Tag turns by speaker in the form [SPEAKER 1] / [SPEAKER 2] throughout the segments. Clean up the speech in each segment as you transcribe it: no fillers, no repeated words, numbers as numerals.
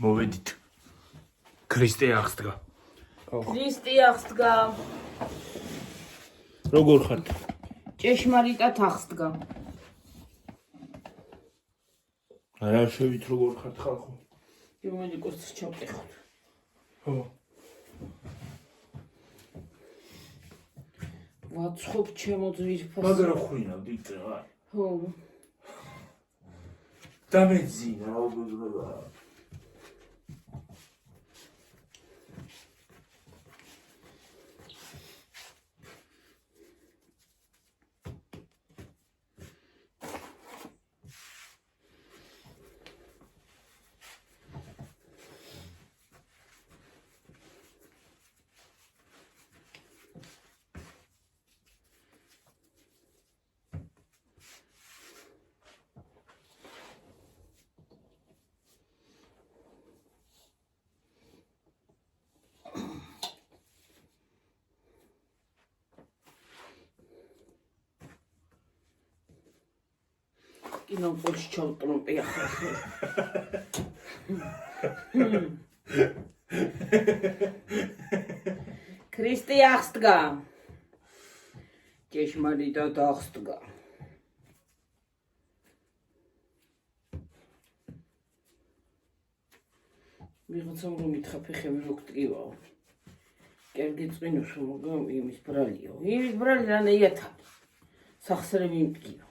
[SPEAKER 1] მოვედით. ქრისტე აღსდგა.
[SPEAKER 2] ქრისტე აღსდგა.
[SPEAKER 1] როგორ ხართ?
[SPEAKER 2] ჭეშმარიტად აღსდგა.
[SPEAKER 1] არა შევით როგორ ხართ ხალხო?
[SPEAKER 2] რომელი კურსს ჩავტეხოთ.
[SPEAKER 1] ხო.
[SPEAKER 2] ვაცხობ ჩემო ძვირფას.
[SPEAKER 1] მაგრამ ხვინავ დიწევა.
[SPEAKER 2] ხო.
[SPEAKER 1] დამეძინა რა უბრალოდ.
[SPEAKER 2] კინოპოლში ჩავტრომპი ახლა. ქრისტე აღსდგა. ჭეშმარიტად აღსდგა. ვიღაცამ რომ ითხრა ფეხები რო გტკივაო. კერგი წვინოს რომ იმის ბრალიო. იმის ბრალი რანაირად სახსრები იმტკივა.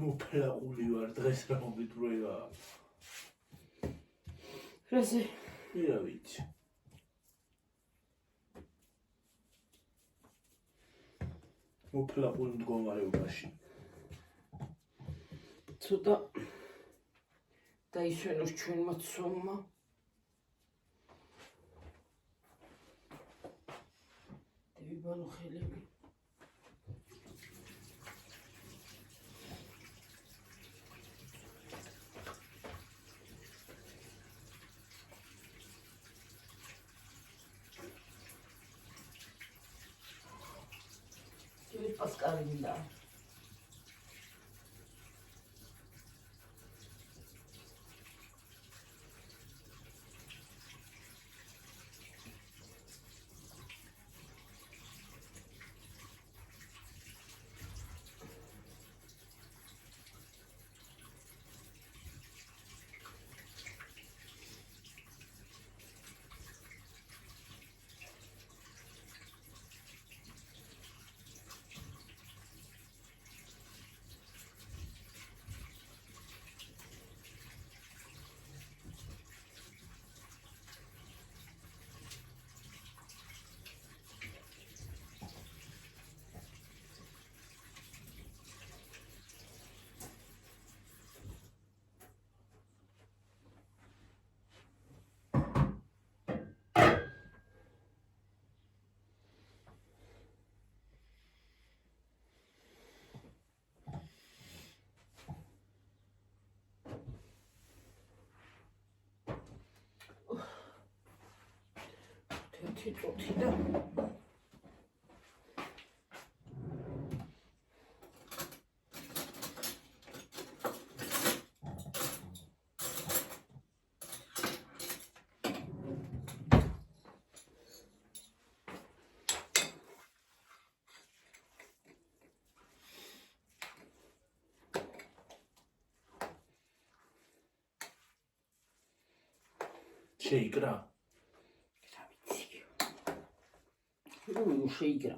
[SPEAKER 2] მოფლაყული ვარ დღეს რა მომიტროება. რაზე?
[SPEAKER 1] რა ვიცი. მოფლაყული მდგომარეობაში.
[SPEAKER 2] ცოტა დაისვენოს ჩვენმა ცომმა. დევიბანო ხელები. Pascalinda. თითოთი და
[SPEAKER 1] შეიკრა.
[SPEAKER 2] Ну, შეიკრა.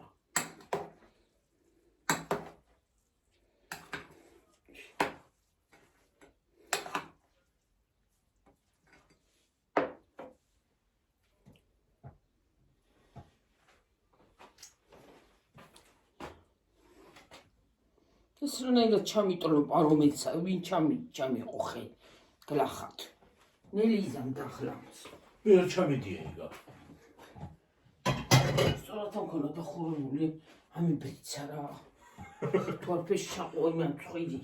[SPEAKER 2] ეს რანაირად ჩამიტროლო რომელცა ვინ ჩამიყო ხე გლახად ნელიზამ დახლავს
[SPEAKER 1] მე არ ჩამედია იგა
[SPEAKER 2] სწორად ამქონა დახურებული ამიბეცა რა თუ არ ფეში ჩაყო იმან წვიდი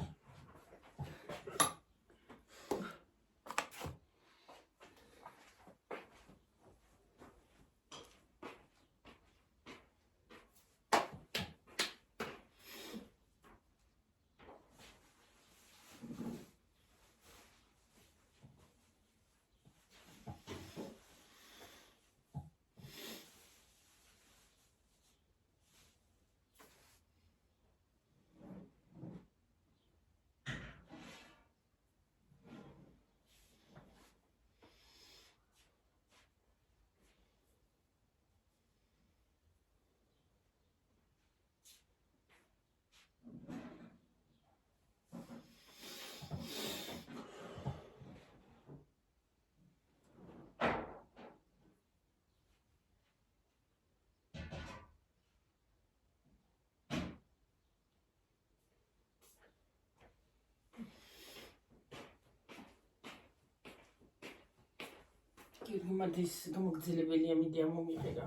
[SPEAKER 2] იმადის გამოგძელებელია მიდია მომიღება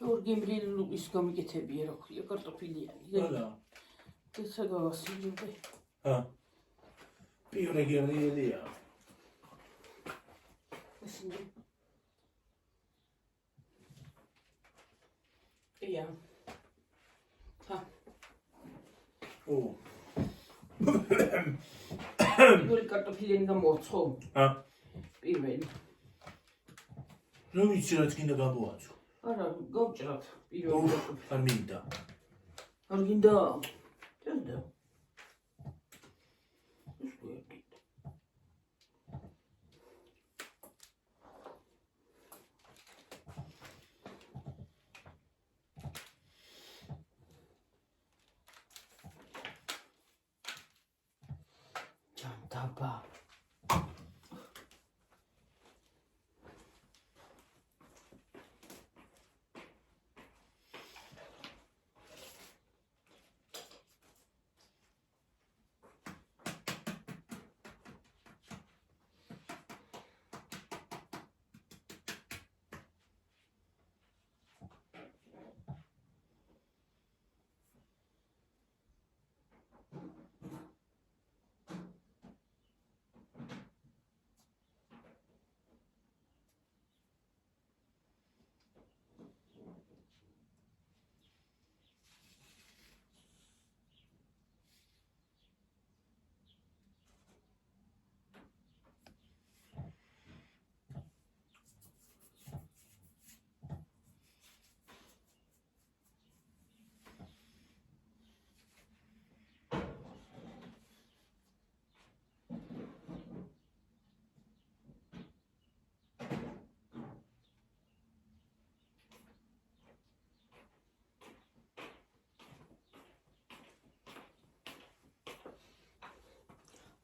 [SPEAKER 2] ორგემრიელი ლუყის გამიკეთებია რა ქვია კარტოფილიანი
[SPEAKER 1] არა
[SPEAKER 2] ესა გავასიჯებე
[SPEAKER 1] პიორე გემრიელია
[SPEAKER 2] ესინი ია
[SPEAKER 1] ო
[SPEAKER 2] პირველი კარტოფილიანი გამორცხო პირველი
[SPEAKER 1] რა ვიცი რაც გინდა გამოაცხო
[SPEAKER 2] არა გავჭრათ პირველი კარტოფილი
[SPEAKER 1] არ მინდა
[SPEAKER 2] არ გინდა ჭერდა დაბა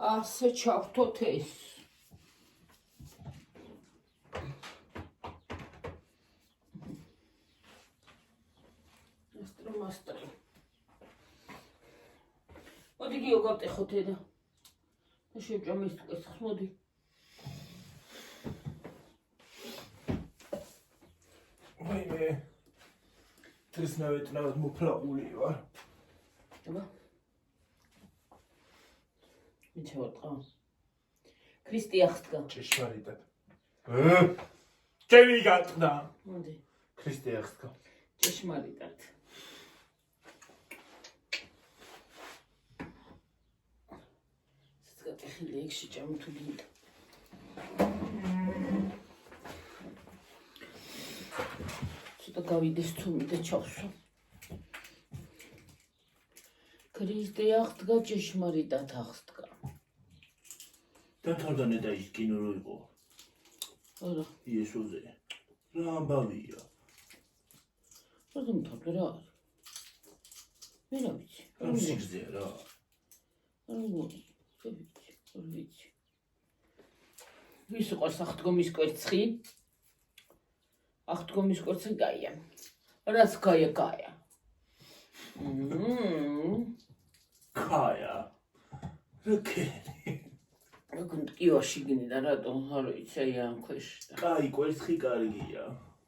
[SPEAKER 2] ასე ჩავთოთ ეს მასტრი მოდი გიო გავტეხოთ ედა და შევჭამ ის კესხს მოდი
[SPEAKER 1] ვაიმე თრისნავეტნავად მოფლაული ვარ
[SPEAKER 2] აბა მიჩვარტყა ქრისტი ახსდგა
[SPEAKER 1] ჭეშმარიტად ჩემი გატყდა
[SPEAKER 2] მოდი
[SPEAKER 1] ქრისტე ახსდგა
[SPEAKER 2] ჭეშმარიტად სცგატეხილი ექში ჭამი თუ გინდა ცოტა გავიდეს თუმი და ჩავსვა ქრისტე ახსდგა ჭეშმარიტად ახსდგა
[SPEAKER 1] და თორდანე და ის კინო რო იყო
[SPEAKER 2] არა
[SPEAKER 1] იესოზე რა ამბავია
[SPEAKER 2] რატომ თორდე რა მე რა ვიცი
[SPEAKER 1] არ სიგზეა რა
[SPEAKER 2] არ ვიცი არ ვიცი ვის უყვარს აღდგომის კვერცხი? აღდგომის კვერცხი გაია. რაც გაია.
[SPEAKER 1] Kaya. Rukeni.
[SPEAKER 2] როგორ ტკივაში გინდა რატომ არ ვიცი აი ამ ქვეშ.
[SPEAKER 1] Kai კვერცხი კარგია.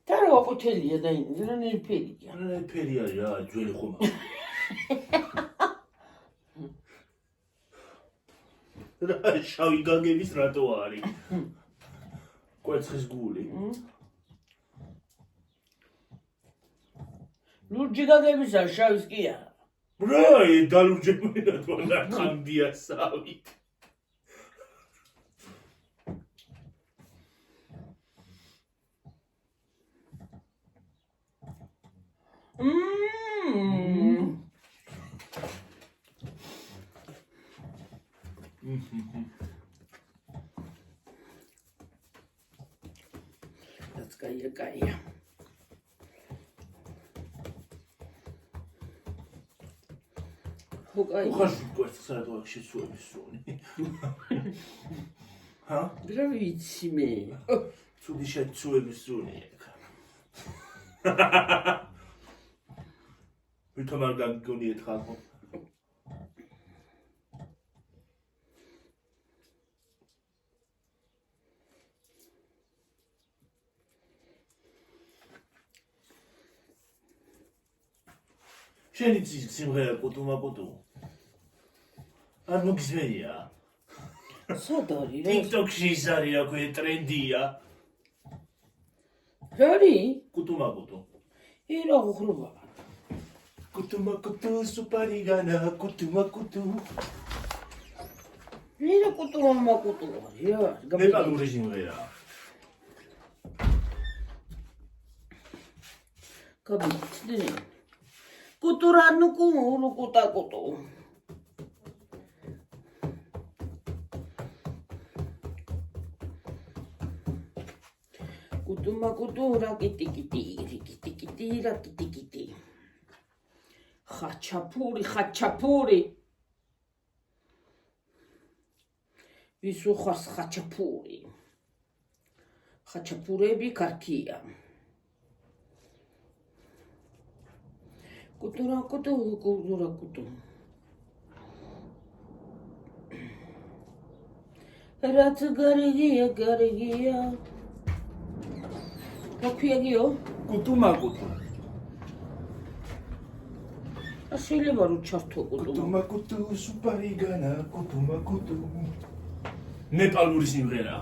[SPEAKER 2] და რა ყუთელია და რანერი ფერია.
[SPEAKER 1] რანერი ფერი არის რა, ძველი ხომა. რა შავი გაგების რატო არის? კვერცხის გული.
[SPEAKER 2] ლურჯი გაგებისა შავის კი არა.
[SPEAKER 1] ბრაი, დალურჯებინა თქო ნახანდია სავით.
[SPEAKER 2] რაც გაია. Hukay.
[SPEAKER 1] Ухожу კვერცხს რა თქმა შეცუების სუნი. ჰა?
[SPEAKER 2] Здравейте, მე.
[SPEAKER 1] ცუდი შეცუების სუნი ეგ. ვითომ არ გაგგონიეთ ხალხო? შენი სიმღერა კუტუმაკუტუ. არ მოგზმენია.
[SPEAKER 2] სად არის რა?
[SPEAKER 1] TikTok-ში ის არის აქვე ტრენდია.
[SPEAKER 2] რა არის?
[SPEAKER 1] კუტუმაკუტუ.
[SPEAKER 2] რა ხდება?
[SPEAKER 1] კუტუმაკუტუ სუპარიგანა კუტუმაკუტუ.
[SPEAKER 2] რა კუტუმაკუტუ არის რა?
[SPEAKER 1] ნეპალური სიმღერა.
[SPEAKER 2] გაბიცდი. კუტურანუ კურუ კუტაკუტუ. კუტუმაკუტუ რა კიტიკიტი რა კიტიკიტი. ხაჩაფური. ვის უხარს ხაჩაფური? ხაჩაფურები კარგია. კუტურაკუტუ. რაც გარიგია. გაქვიაგიო?
[SPEAKER 1] კუტუმაკუტუ.
[SPEAKER 2] შეიძლება რომ ჩართო
[SPEAKER 1] კუტუმაკუტუ სუპარიგანა კუტუმაკუტუ. ნეპალური სიმღერა.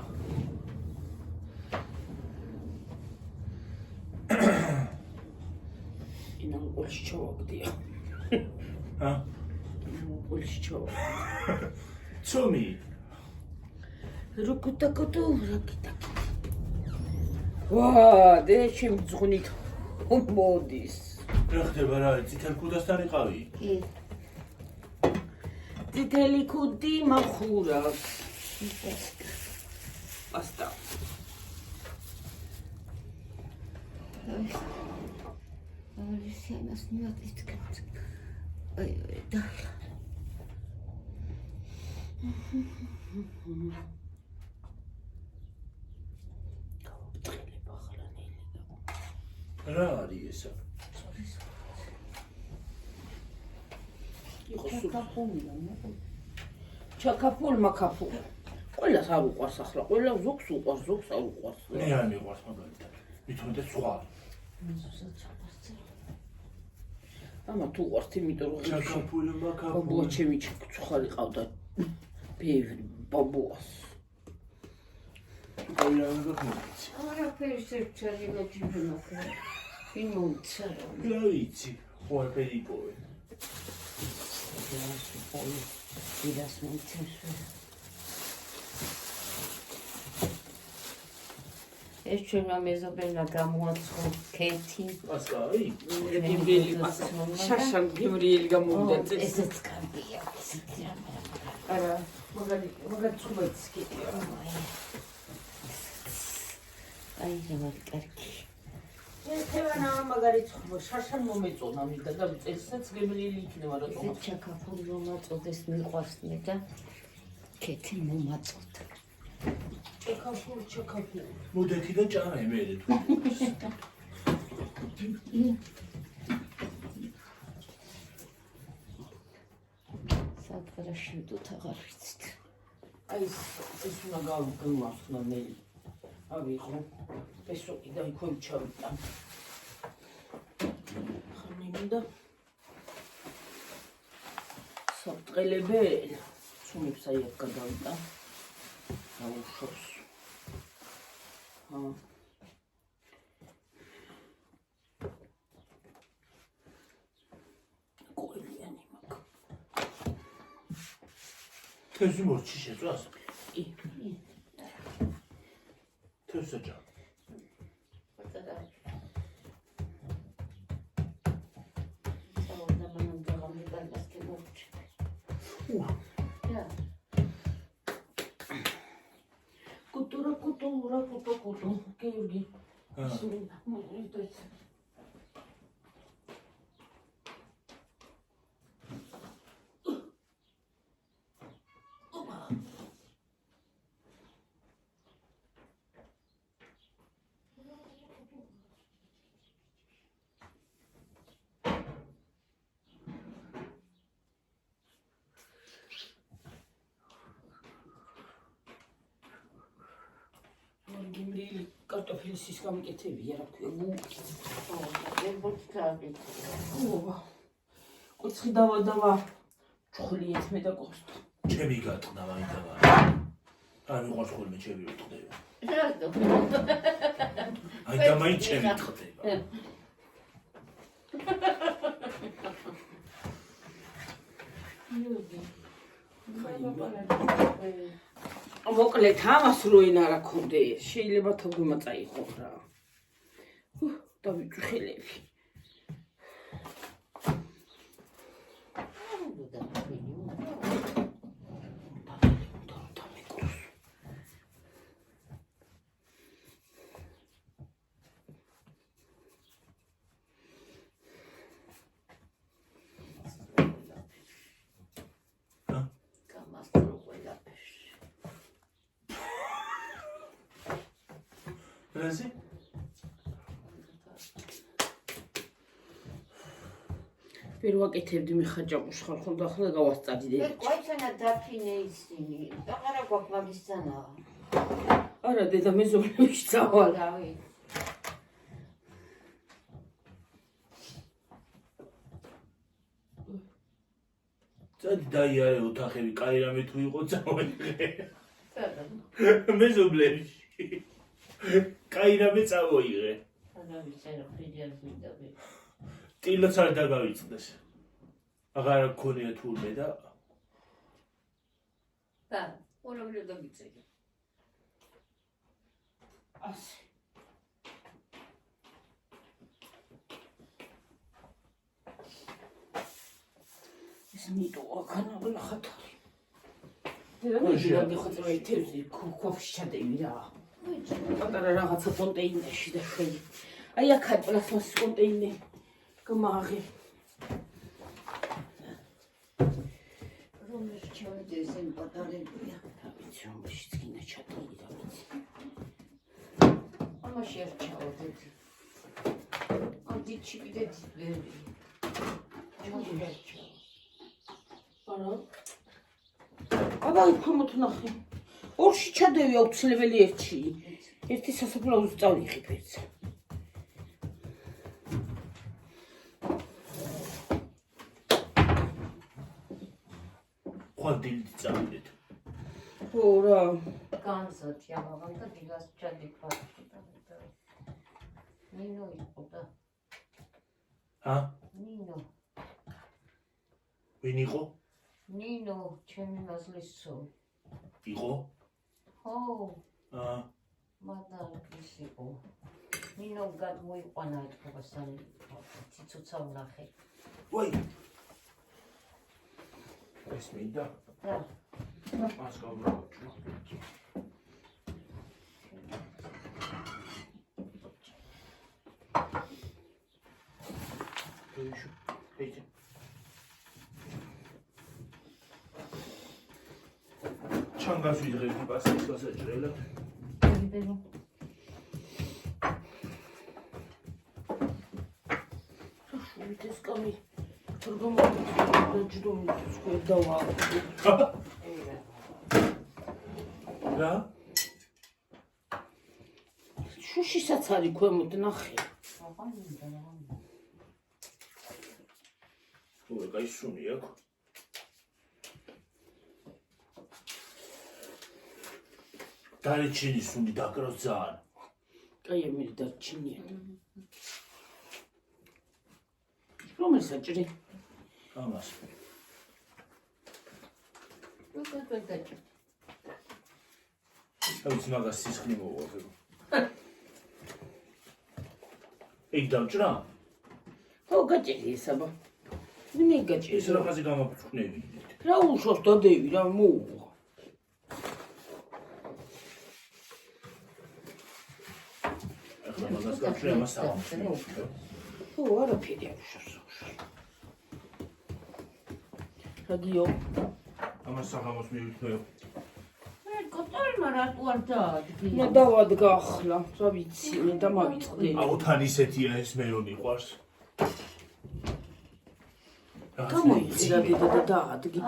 [SPEAKER 2] Polisi ჩავაგდია.
[SPEAKER 1] ჰა?
[SPEAKER 2] პოლისი ჩავაგდია.
[SPEAKER 1] ცომი.
[SPEAKER 2] რუკუტაკუტუ რაკიტაკი. ვა, დე შემძღვნით მოდის.
[SPEAKER 1] რა ხდება რა, წითელ ქუდასთან იყავი?
[SPEAKER 2] კი. წითელი ქუდი მახურავს. პასტა.
[SPEAKER 3] Alles niemand ist ganz. Da.
[SPEAKER 1] რა არის ესა?
[SPEAKER 2] ჩაკაფულ მაკაფულ. ყველას არ უყვარს ახლა, ყველა ზოგს უყვარს, ზოგს არ უყვარს.
[SPEAKER 1] მე არ მიყვარს მაგალითად. მithomete სხვა.
[SPEAKER 2] ამა თუ უყვარს, იმიტომ რომ
[SPEAKER 1] ჩაკაფული მაკაფული.
[SPEAKER 2] ბაბუა ჩემი ჩხარი ყავდა. ბევრი ბაბუას.
[SPEAKER 1] აი რა გქონდეთ?
[SPEAKER 3] არა ფერშერჩარი გოჩიბნოქა. ვინ მომცარო?
[SPEAKER 1] რა ვიცი, ხო არ პერიპოვე.
[SPEAKER 3] ვიდას მომცერს. ეს ჩვენმა მეზობელმა გამოაცხო კეთი.
[SPEAKER 1] ასკარი?
[SPEAKER 2] გემრიელი პასა. შაშან გემრიელი გამოვიდა წეს.
[SPEAKER 3] ესეც კარგია, ესეთი რამე.
[SPEAKER 2] არა, მაგარი ცხოველიც კიდია.
[SPEAKER 3] აი რა კარგი.
[SPEAKER 2] ეთევანა მაგარი ცხოველი შაშან მომეწონა მინდა და წესაც გემრიელი იქნება რატომ?
[SPEAKER 3] ეს ჩაკაფული მომაწოდეს მიყვარს მე და კეთი მომაწოდა.
[SPEAKER 2] ჩეკაფური.
[SPEAKER 1] მოდექი და ჭარა ემერე თუ.
[SPEAKER 3] სადღრაში ვიდოთ აღარ ვიცით.
[SPEAKER 2] აი ეს უნდა გავიმართლა ნელი. ავიღო. პესოკი და იქ ჩავიტან. ხანი მინდა საფრთხელებენ. სუნებს აი აქ გადავიტან. აუშავს. კოელიანი მაგ.
[SPEAKER 1] თევზი მორჩი შეწვას?
[SPEAKER 2] კი.
[SPEAKER 1] თევზი ჭა.
[SPEAKER 2] Куту. Георгий. გიმრილი კარტოფილის ის გამიკეთებია რა ქვია უბა კუცხი დავა ჩხულიეთ მე და კოსტო
[SPEAKER 1] ჩემი გატყდა მაინდა არ მიყვარს ხოლმე ჩემი ვიტყდება აი და მაინც ჩემი ტყდება
[SPEAKER 2] მოკლედ ამას რო ენა რა ქონდეს შეიძლება თოგვიმა წაიღო რა დავიჭხელები
[SPEAKER 1] რაზე?
[SPEAKER 2] ვერ ვაკეთებდი მიხაჭაპუშ ხარ ხო და ახლა გავასწადი
[SPEAKER 3] ყოიცანა დაფინე ისინი აღარა გვაქვს მაგის ძანა
[SPEAKER 2] არა დედა მეზობლებში წავალ
[SPEAKER 3] რავი
[SPEAKER 1] წადი დაიარე ოთახები კაი რამე თუ იყო წავიღე მეზობლებში კაი რამე წავიღე
[SPEAKER 3] არა ვიცი რა ფრიდიან ვიდაბი
[SPEAKER 1] ტილოც არ დაგავიწყდეს აღარ გქონია თურმე და
[SPEAKER 3] ორივე დაგიწევი
[SPEAKER 2] ასე ეს მიტოა განავლა ხათარი დედა ხოწვა ეთერზი ქოფში ჩადები რა პატარა რაღაცა კონტეინერში და ხელი აი აქა პლასმასის კონტეინერი გამაღე
[SPEAKER 3] რომლის ჩავიდეს იმ პატარებია
[SPEAKER 2] დავიცი რომელშიც გინდა ჩადილი დავიცი
[SPEAKER 3] ამაში არ ჩავდეთ ამდით ჩიგდეთ ვერი
[SPEAKER 2] არა აბა იქ ნახე ორში ჩადევი აუცილებელი ერთში ერთი სასაფლაოზე წავიღი ფერცე
[SPEAKER 1] ყვანდილით წავიდეთ
[SPEAKER 2] ხო რა
[SPEAKER 3] განსოთ ამაღამ და დილას ჩადიქვარში და ნინო იყო და ნინო
[SPEAKER 1] ვინ იყო?
[SPEAKER 3] ნინო ჩემი მაზლისო
[SPEAKER 1] იყო?
[SPEAKER 3] ხო მადარ ის იყო ნინო გადმოიყვანა ეთქობა სანი ციცოცა ვნახე
[SPEAKER 1] ვაი ეს მინდა
[SPEAKER 3] რა
[SPEAKER 1] მას გავბრალო ჩანგ მაგას ვიღებდი პასტის გასაჭრელად.
[SPEAKER 3] იბერო.
[SPEAKER 2] შუით ეს კამი თორ გამოვიდა სკოლა
[SPEAKER 1] რა?
[SPEAKER 2] შუშისაც არის ქვემოთ ნახე.
[SPEAKER 1] ой, кай шумი აქვს. დარჩენი სუნი დაკრავს ძალიან.
[SPEAKER 2] კაი მე დარჩენია. რომელი საჭირი?
[SPEAKER 1] ამას. ავიც მაგას სისხლი მოვაღებო. ეგ დამჭრა?
[SPEAKER 2] ხო გაჭირი ესაბა. ვინე გაჭირი?
[SPEAKER 1] ეს რაღაცი გამაფრთხნები.
[SPEAKER 2] რა უშავს დადევი რა მოუღო.
[SPEAKER 1] ახლა მაგას გავჭრე ამას საღამოს.
[SPEAKER 2] ხო არაფერი არ უშავს. რადიო.
[SPEAKER 1] ამას საღამოს მივიქნევ.
[SPEAKER 3] კოტორმა რატო არ დაადგი?
[SPEAKER 2] მე დავადგა ახლა, რა ვიცი, მე დამავიწყდი.
[SPEAKER 1] აუთან ისეთია ეს მე რომ მიყვარს.
[SPEAKER 2] გამოიწირა დედა და დაადგი.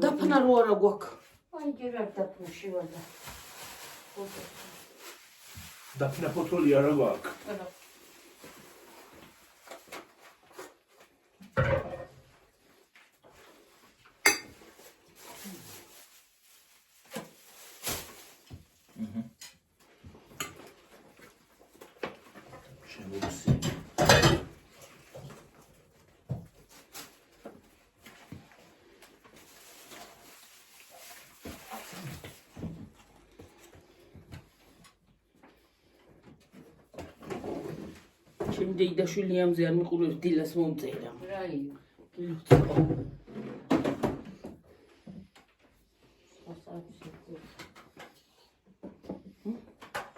[SPEAKER 2] დაფნა რო არა გვაქვს.
[SPEAKER 3] აი ჯერ არ დაფუში ვადა.
[SPEAKER 1] დაფნა ფოთოლი არა გვაქვს.
[SPEAKER 2] ჩემი დეიდაშვილი ამზე არ მიყურებს დილას მომწერა.
[SPEAKER 3] რაი?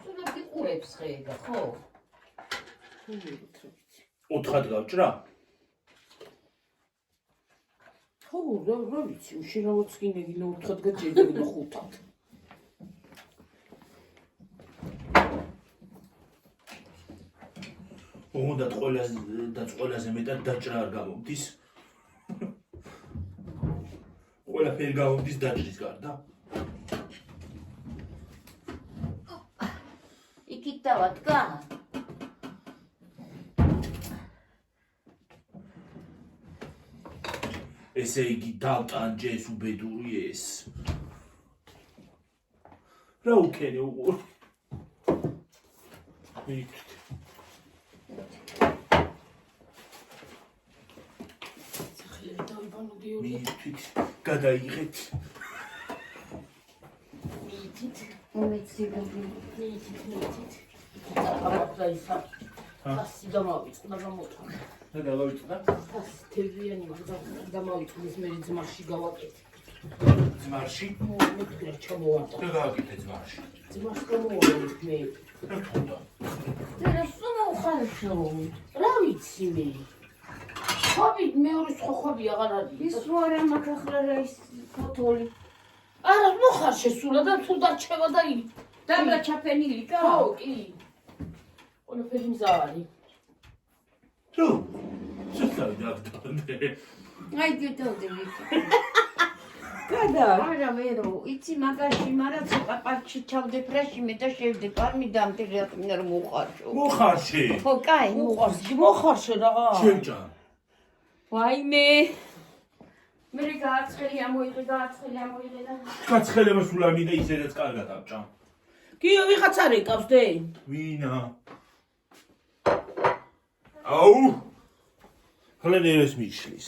[SPEAKER 3] სულ გიყურებს ხედა, ხო?
[SPEAKER 1] ოთხად გავჭრა?
[SPEAKER 2] ხო, რა ვიცი, უშერავაც გინდა ოთხად გაჭირდა ხუთად.
[SPEAKER 1] უნდა ყველაზე მეტად დაჭრა არ გამომდის. ყველაფერი გამომდის დაჭრის გარდა.
[SPEAKER 3] იქით დავადგა?
[SPEAKER 1] ესე იგი დავტანჯე ეს უბედური ეს. რა უკენი უყურ? მითით გადაიღეთ.
[SPEAKER 2] მითით.
[SPEAKER 3] უმეციგები.
[SPEAKER 2] მითით. აბა ისა. ასი დამავიწყდა გამოთქვა.
[SPEAKER 1] და გავავიწყდა?
[SPEAKER 2] ასი თევზიანი დამავიწყდეს მე ძმაში გავაკეთე.
[SPEAKER 1] ძმარში?
[SPEAKER 2] მე თქვენ ჩამოვარდა.
[SPEAKER 1] და გავაკეთე ძმარში.
[SPEAKER 2] ძმას გამოვარდა მე.
[SPEAKER 1] რა
[SPEAKER 2] და სულ ხალხო. რა ვიცი მე. ხობი მეორე ხობი აღარ არის.
[SPEAKER 3] ის რო არა მაქვს ახლა რა ის ფოთოლი.
[SPEAKER 2] არა მოხარ შესულა და თუ დარჩება და
[SPEAKER 3] დაბლა ჩაფენილი კა?
[SPEAKER 2] ხო, კი. ყველაფერი მზარი.
[SPEAKER 1] თუ შეცავი დავდანე.
[SPEAKER 3] აი გეტოვდები.
[SPEAKER 2] გადა.
[SPEAKER 3] არა მე რო იცი მაგაში მარა ცოტა პარკში ჩავდე ფრეში მე და შევდე პარმი დამტირე რა მოხარშო.
[SPEAKER 1] მოხარში.
[SPEAKER 3] ხო, კაი,
[SPEAKER 2] მოხარშე რა.
[SPEAKER 1] შეჭა.
[SPEAKER 3] ვაიმე. მე გააცხელი ამოიღე და
[SPEAKER 1] გაცხელება სულ არ მინდა ისედაც კარგად ავჭამ.
[SPEAKER 2] კიო ვიღაც არ ეკავს დე?
[SPEAKER 1] ვინა? აუ! ხლენერეს მიშლის.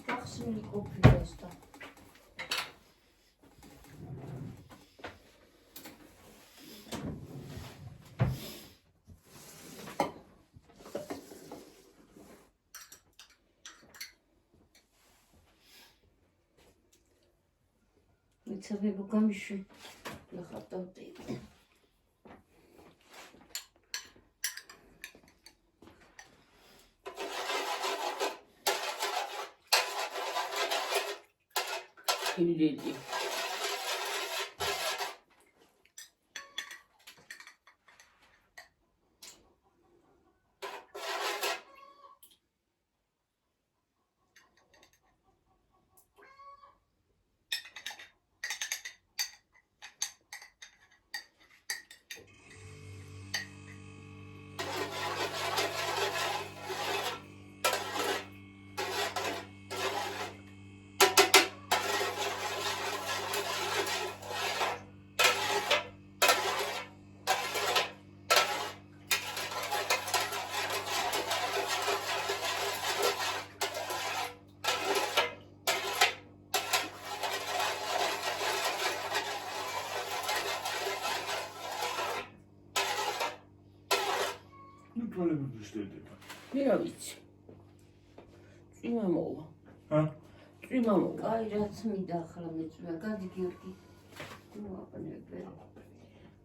[SPEAKER 3] გახსნილი ყოფილი ეს და მეცავებ გამიშვი ნახავ დავტოვე.
[SPEAKER 2] ხილდედი.
[SPEAKER 1] თვალები გიშტერდება.
[SPEAKER 2] მე რა ვიცი. წვიმა მოვა.
[SPEAKER 1] ჰა?
[SPEAKER 2] წვიმა მოვა.
[SPEAKER 3] კაი რაც მინდა ახლა მეწვია. გადი გიორგი. ნუ აპანებე.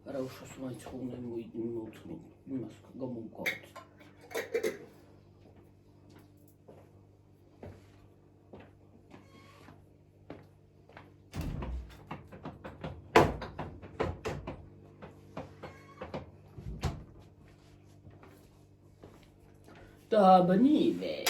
[SPEAKER 2] არა უშოს მაინც ხომ მოუთმი იმას გამოვყავთ. Dabnime.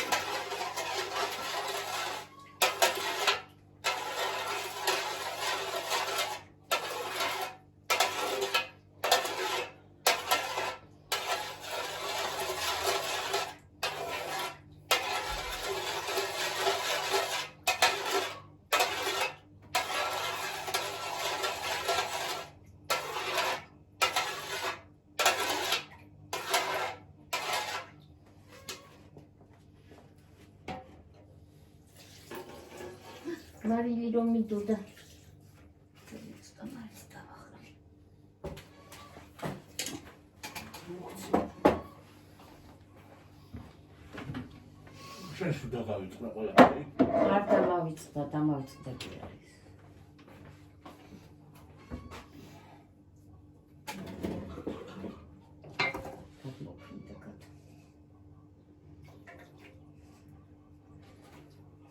[SPEAKER 3] მარილი რომ მიდოდა.
[SPEAKER 1] შენ შუდა გავიწყდა ყველაფერი.
[SPEAKER 3] არ დამავიწყდა, დამავიწყდა კი არის.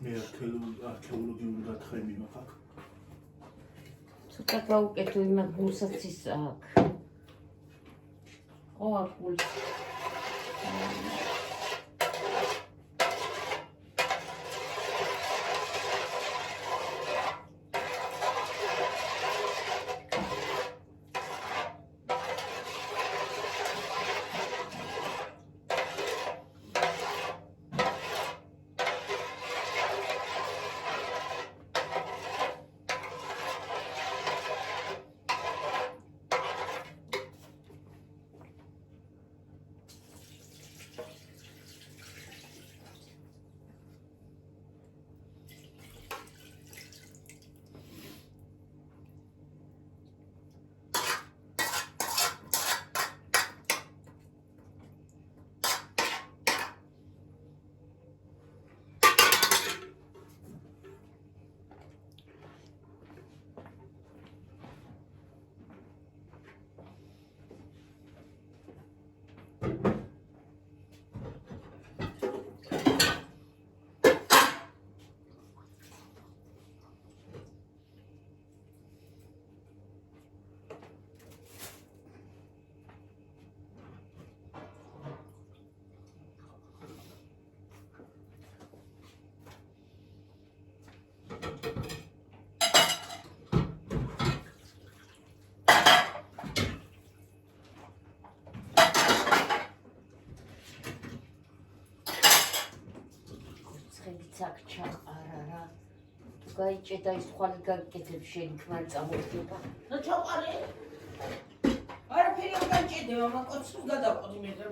[SPEAKER 1] მე არქეოლოგიური გათხრები მაქვს.
[SPEAKER 3] ცოტა გავუკეთო იმას გულსაც ის აქ. ხო აქ გულს. აქ ჩაყარა რა. თუ გაიჭედა ის ხვალ გაკეთებ შენი ქმარი წამოწდება.
[SPEAKER 2] და ჩაყარე. არაფერი არ გაჭედება, მაკოცს გადაყოდი მე და.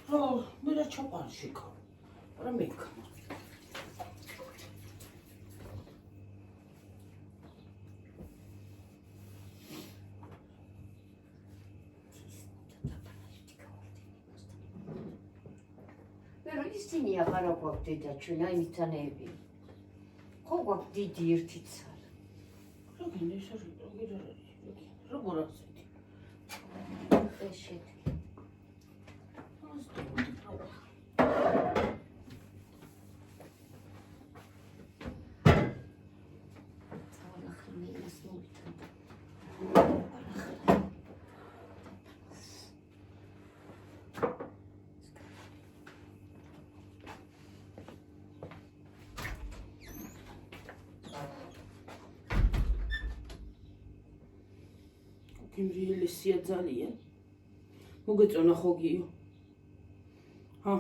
[SPEAKER 2] ხო, მე რა ჩაყარე შეკა. არა მეკა.
[SPEAKER 3] ისინი აღარ აგვაქვს დედა ჩვენ აი მიცანეები. ხო გვაქვს დიდი ერთი ცალი.
[SPEAKER 2] როგორ ეს როგორ ასეთი.
[SPEAKER 3] ეს შედი.
[SPEAKER 2] იმრიელესია ძალიან. მოგეწონა ხო გიო? ჰა?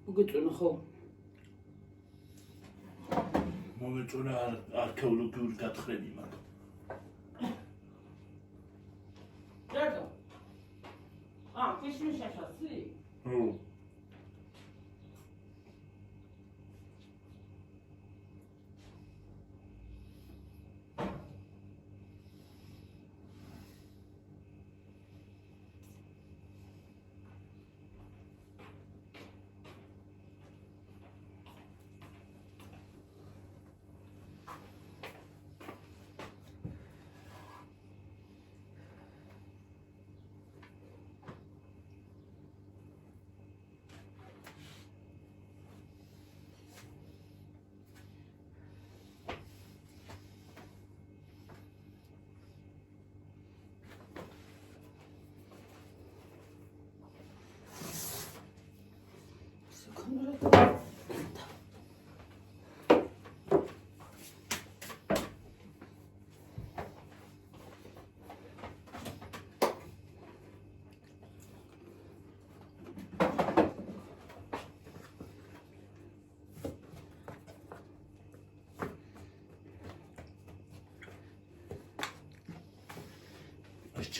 [SPEAKER 2] მოგეწონა ხო?
[SPEAKER 1] მომეწონა არქეოლოგიური გათხრები მაგრამ.
[SPEAKER 2] რატო? ქიშმიშ ახალსი?
[SPEAKER 1] ო.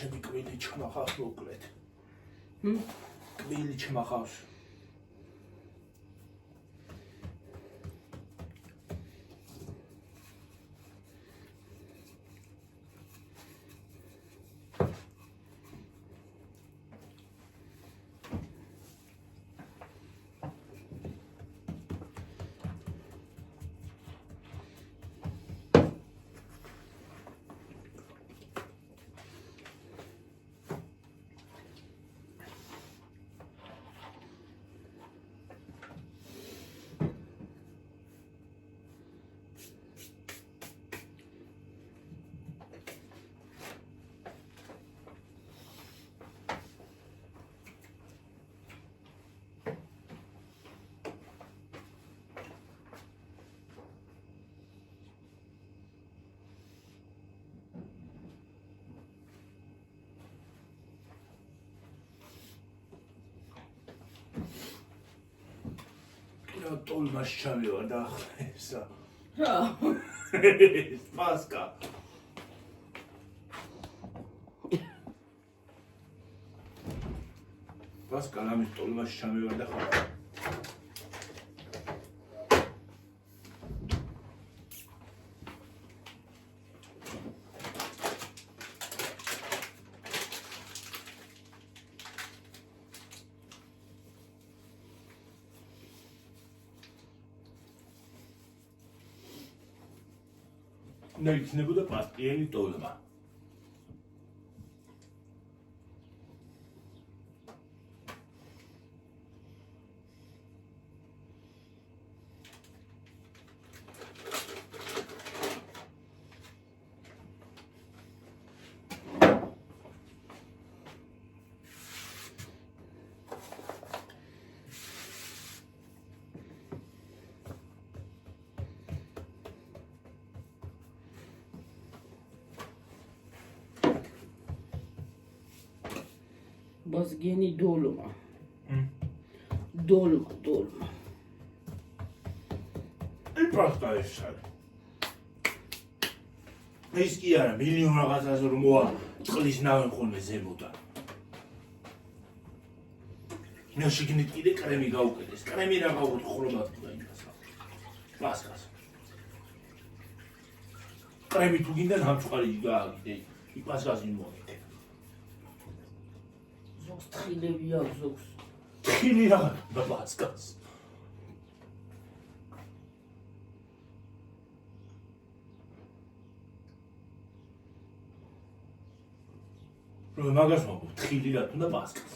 [SPEAKER 1] ჩემი კვილი ჩმახავს მოკლედ. კვილი ჩმახავს. ტოლმას ჩავივა და ესა.
[SPEAKER 2] რა?
[SPEAKER 1] პასკა. პასკა ამის ტოლმას ჩავივა და ხარ. და იქნებოდა პასტიელი ტოლმა.
[SPEAKER 2] ბაზგენი დოლმა. დოლმა.
[SPEAKER 1] პასტა ესა. ეს კი არა, მილიონ რაღაცას რომ მოა წყლის ნავენ ხოლმე ზემოდან. ნაშიგნით კიდე კრემი გაუკეთეს. კრემი რა გავუთ ხრომად და იმას. პასკას. კრემი თუ გინდა ნამწყარი გააგიდე. იპასკას იმოიდე.
[SPEAKER 2] ზოგს თხილები აქვს ზოგს.
[SPEAKER 1] თხილი რა პასკას. რომ მაგას მოგო თხილი რა თუნდა პასკას.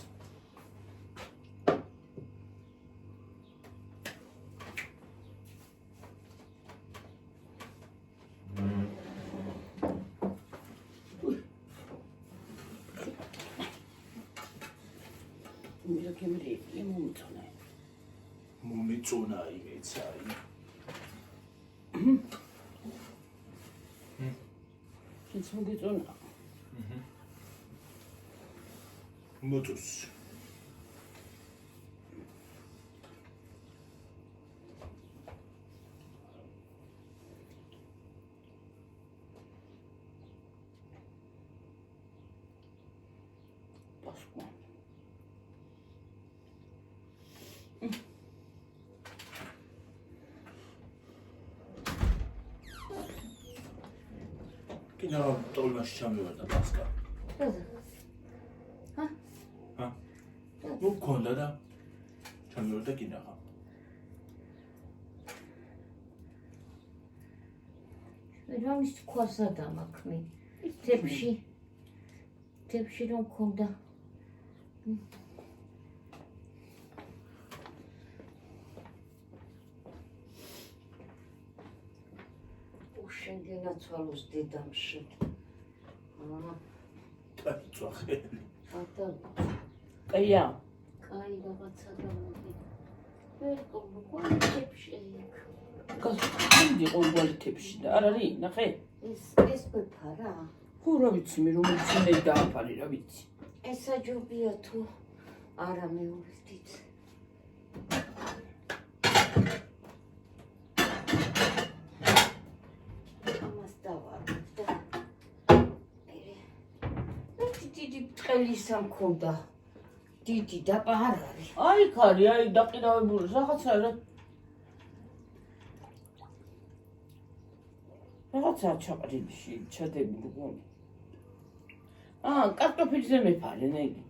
[SPEAKER 1] მომიწონა იმეცა.
[SPEAKER 2] ის მოგეწონა.
[SPEAKER 1] მოწოს.
[SPEAKER 2] პასკვა.
[SPEAKER 1] კიდევ ტოლმაში ჩამივარდა პასკა. ნუ მქონდა და ჩამივარდა კიდაღა.
[SPEAKER 3] რამის ქვასა დამაქმი. თებში რომ მქონდა. შენგენაცვალოს დედამში.
[SPEAKER 1] დაიწვა ხელი.
[SPEAKER 2] კაია.
[SPEAKER 3] კაი რაღაცა გამოდი. ვერ ყოლთებში იქ.
[SPEAKER 2] გასული ყოლთებში და არ არის, ნახე.
[SPEAKER 3] ეს ფარა.
[SPEAKER 2] ხო რა ვიცი მე რომელიც მე დააფარი რა ვიცი.
[SPEAKER 3] ესა ჯობია თუ არა მეურვით. ყელისა მქონდა დიდი და არ არის.
[SPEAKER 2] აი ხარი, აი დაყირავებული რაღაცა რაღაცა ჩაყრილში ჩადებული გონი. კარტოფილზე მეფარე ნეგი.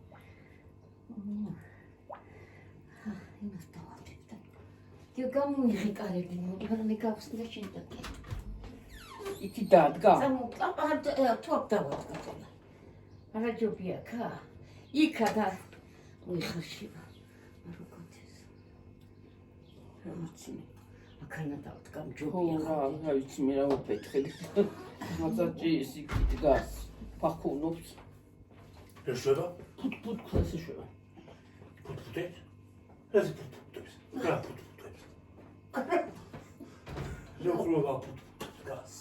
[SPEAKER 3] იმას დავაჭერდა. დიო გამოიღეკარები, მაგრამ მე გავხსნა შენ და კი.
[SPEAKER 2] იქი დადგა.
[SPEAKER 3] თუ აქ დავაჭერდა. არა ჯობია ხა. იქა და ვიხარშივა. როგორიც.
[SPEAKER 2] რა ვიცი.
[SPEAKER 3] აქანა დავდგამ
[SPEAKER 2] ხო
[SPEAKER 3] ჯობია.
[SPEAKER 2] რა ვიცი მე რა ვფეთქედი. მაზაჭი ის იქ დგას. ფახუნობს.
[SPEAKER 1] ეშვება?
[SPEAKER 2] ფუტ ქვას ეშვება.
[SPEAKER 1] ფუტფუტებს? ეს ფუტფუტებს. რა ფუტფუტებს? ზოხრობა ფუტფუტებს გას.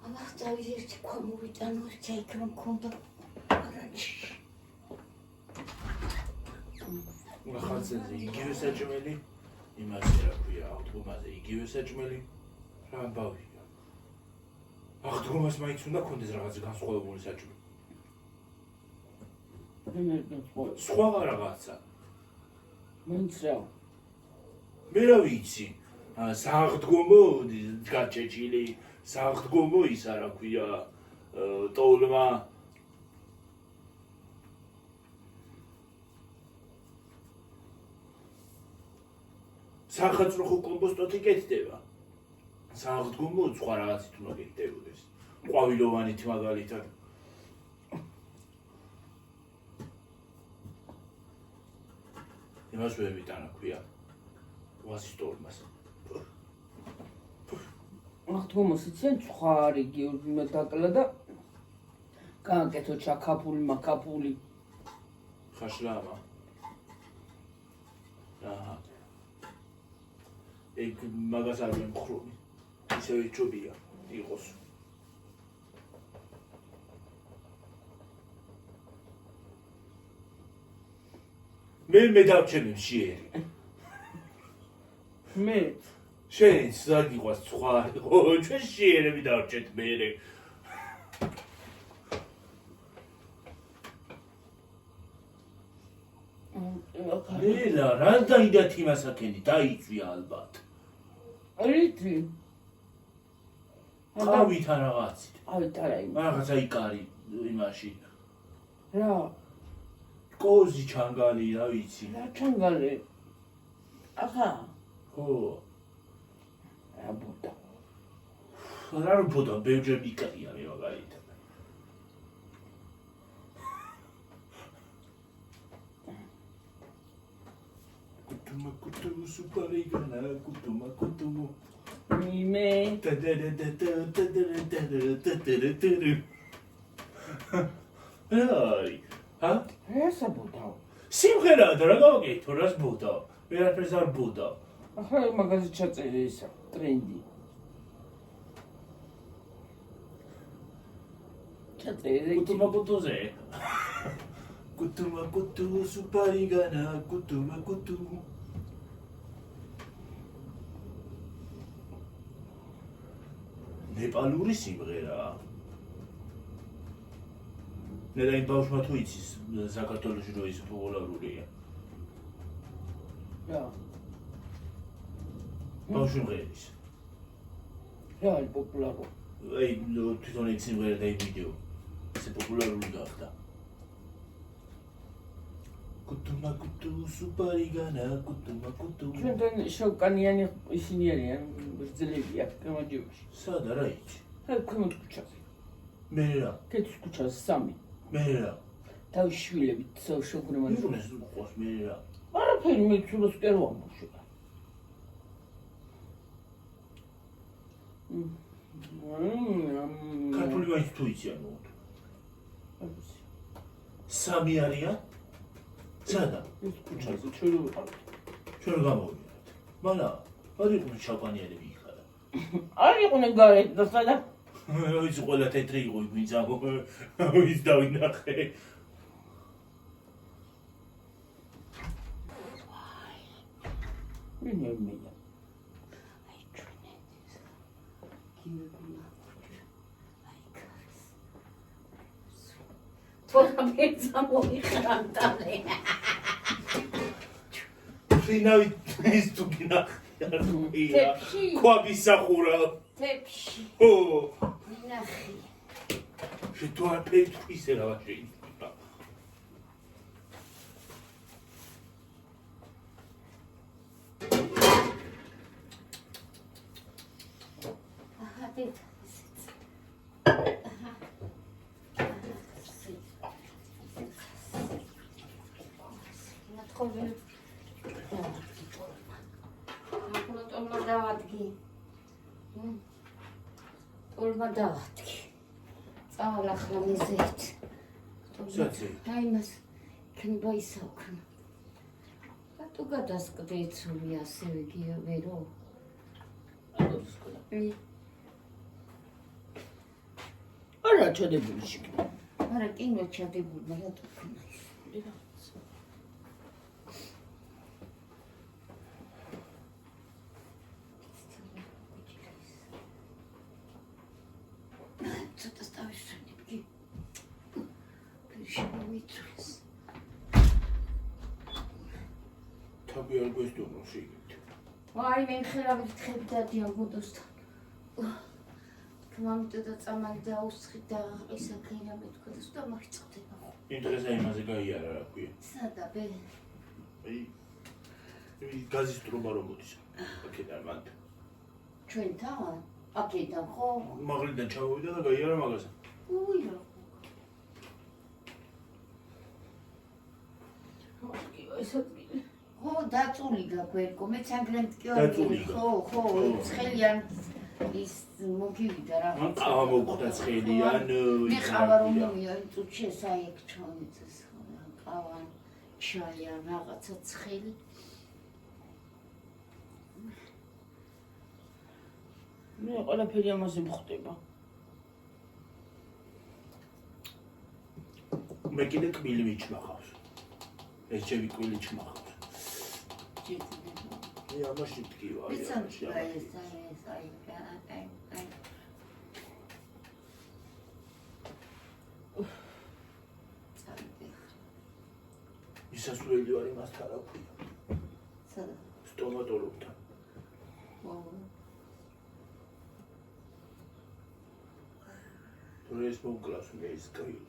[SPEAKER 3] ამას წავიდეთ კომოვიტანო იქ რომ მქონდა არაჩი.
[SPEAKER 1] ხალხზე იგივე საჭმელი, იმაზე რა ქვია, ავტომაზე იგივე საჭმელი, რა ამბავია. აღდგომას მაინც უნდა კონდეს რაღაც განსხვავებული საჭმელი. სხვა რაღაცა.
[SPEAKER 2] მაინც რა.
[SPEAKER 1] მე რა ვიცი, საღდგომო გაჭეჭილი, საღდგომო ისა რა ქვია, ტოლმა. სახაცრო ხო კომპოსტოთი კეთდება. საღდგომო სხვა რაღაცით უნდა კეთდებოდეს. ყვავილოვანით მაგალითად. იმას ვერ ვიტანა ქვია. ვასიტორმას.
[SPEAKER 2] აღდგომას იციან ცხარი გიორგიმა დაკლა და გააკეთო ჩაკაფული მაკაფული.
[SPEAKER 1] ხაშლამა. აჰა. ეგ მაგას არ მხრობი. ისევ ჯობია იყოს. მე დავჩემი მშიერი.
[SPEAKER 2] მე
[SPEAKER 1] შენ საგიყვას ცხარი. ო ჩვენ შიერები დავჩეთ მერე. ნელა რა დაიდათ იმასაკენი დაიწვი ალბათ.
[SPEAKER 2] რითი?
[SPEAKER 1] ყავითა რაღაცით.
[SPEAKER 2] ყავით არა იმ.
[SPEAKER 1] რაღაცა იკარი იმაში.
[SPEAKER 2] რა?
[SPEAKER 1] კოზი ჩანგალი რა ვიცი.
[SPEAKER 2] რა ჩანგალი? ახა.
[SPEAKER 1] ხო.
[SPEAKER 2] რა ბუდა.
[SPEAKER 1] რა ბუდა ბევრჯერ მიკარია მე მაგალითად. კუტუმ სუპარიგანა კუტუმ
[SPEAKER 2] მიმე
[SPEAKER 1] აი ჰა
[SPEAKER 2] ესა ბუდა.
[SPEAKER 1] სიმღერა და რა გავაკეთო რას ბუდა ვერაფერს არ ბუდა.
[SPEAKER 2] ახლა მაგაზე ჩაწერე ისა. ტრენდი. ჩაწერე.
[SPEAKER 1] კუთუმაკუთუზე. კუთუმაკუთუ სუპარიგანა კუთუმაკუთუ. ნეპალური სიმღერაა. ნედა იმ ბავშვმა თუ იცის საქართველოში რო ის პოპულარულია.
[SPEAKER 2] რა.
[SPEAKER 1] ბავშვი მღერის.
[SPEAKER 2] რა არის პოპულარული?
[SPEAKER 1] აი თვითონ ეს სიმღერა და ეს ვიდეო ეს პოპულარული გახდა. კუთუმაკუთუ სუპარიგანა კუთუმაკუთუ.
[SPEAKER 2] ჩვენთან შავკანიანი ისინი არიან ბრძლები აქ გამარჯვებაში.
[SPEAKER 1] სადა რა იცი?
[SPEAKER 2] აი ქვემოთ ქუჩაზე.
[SPEAKER 1] მე რა.
[SPEAKER 2] კეთის ქუჩაზე 3.
[SPEAKER 1] მე რა.
[SPEAKER 2] თავის შვილებით შეგუნებანი.
[SPEAKER 1] ის უყოს მე რა.
[SPEAKER 2] არაფერი მე ცუროს კი არ ვამბობ.
[SPEAKER 1] ქართული მაინც თუ იცი ანუ. 3 არიან? სადა?
[SPEAKER 2] ეს ქუჩაზე ჩვენ ვიყავით.
[SPEAKER 1] ჩვენ გამოვიდეთ. მაგრამ არ იყვნენ შავკანიანები იქ არა.
[SPEAKER 2] არ იყვნენ გარეთ და სადა?
[SPEAKER 1] ის ყველა თეთრი იყო მიზამო. ის დავინახე.
[SPEAKER 2] მე
[SPEAKER 3] თორა პეცა მოიხრანტალე.
[SPEAKER 1] ფინავი ის თუ გინახე.
[SPEAKER 3] თეფში.
[SPEAKER 1] ქვაბის სახურა.
[SPEAKER 3] თეფში.
[SPEAKER 1] ო.
[SPEAKER 3] ნახი.
[SPEAKER 1] შეთო არ პეტრისე რა შეიძლება.
[SPEAKER 3] აჰა დეთ. Olma davadki. Sağla xanizet.
[SPEAKER 1] Saçı.
[SPEAKER 3] Aymas. Kim baysakın. Tu გადასკდით სული ასევე გიავე რო.
[SPEAKER 2] არა ჩადებული შეკი.
[SPEAKER 3] არა კინო ჩადებული, მაგრამ თუ ქნა. ცოტა დავიშენებდი. შევიწრეს.
[SPEAKER 1] თავი არ გვესტუმრო შეგეთ.
[SPEAKER 3] ვაი მე ხელავით ხები დადიან ბუდოსთან. მამიტო და წამალი დაუსხი და ესაქენა მეთქვა და სულ მაგწყდება ხო.
[SPEAKER 1] ინტერესა იმაზე გაიარა რა ქვია.
[SPEAKER 3] სადა ბე.
[SPEAKER 1] აი გაზის ტრობა რომ მოდის. აქედან მანდ.
[SPEAKER 3] ჩვენთან? აქედან ხო?
[SPEAKER 1] მაღლიდან ჩამოვიდა და გაიარა მაგაზე.
[SPEAKER 3] უი რა. ხო დაწული გაგვერკო მე ცანგრემ ტკიორი ხო ცხელიან ის მოგივიდა რა
[SPEAKER 1] აა მოგხვდა ცხელიან
[SPEAKER 3] მე ხავა რომ მომია წუთში ესაიქჩონიცეს ყავა ჩაია რაღაცა ცხელი
[SPEAKER 2] მე ყველაფერი ამაზე მხვდება
[SPEAKER 1] მე კიდე კბილი მიჩმახავს ეს ჩემი კვილი ჩმახავს მე ამაში მткиვა ისასვლელი ვარ იმასთან რა ქვია
[SPEAKER 3] სადა
[SPEAKER 1] სტომატოლოგთან ეს მოგკლავს მე ის კრილი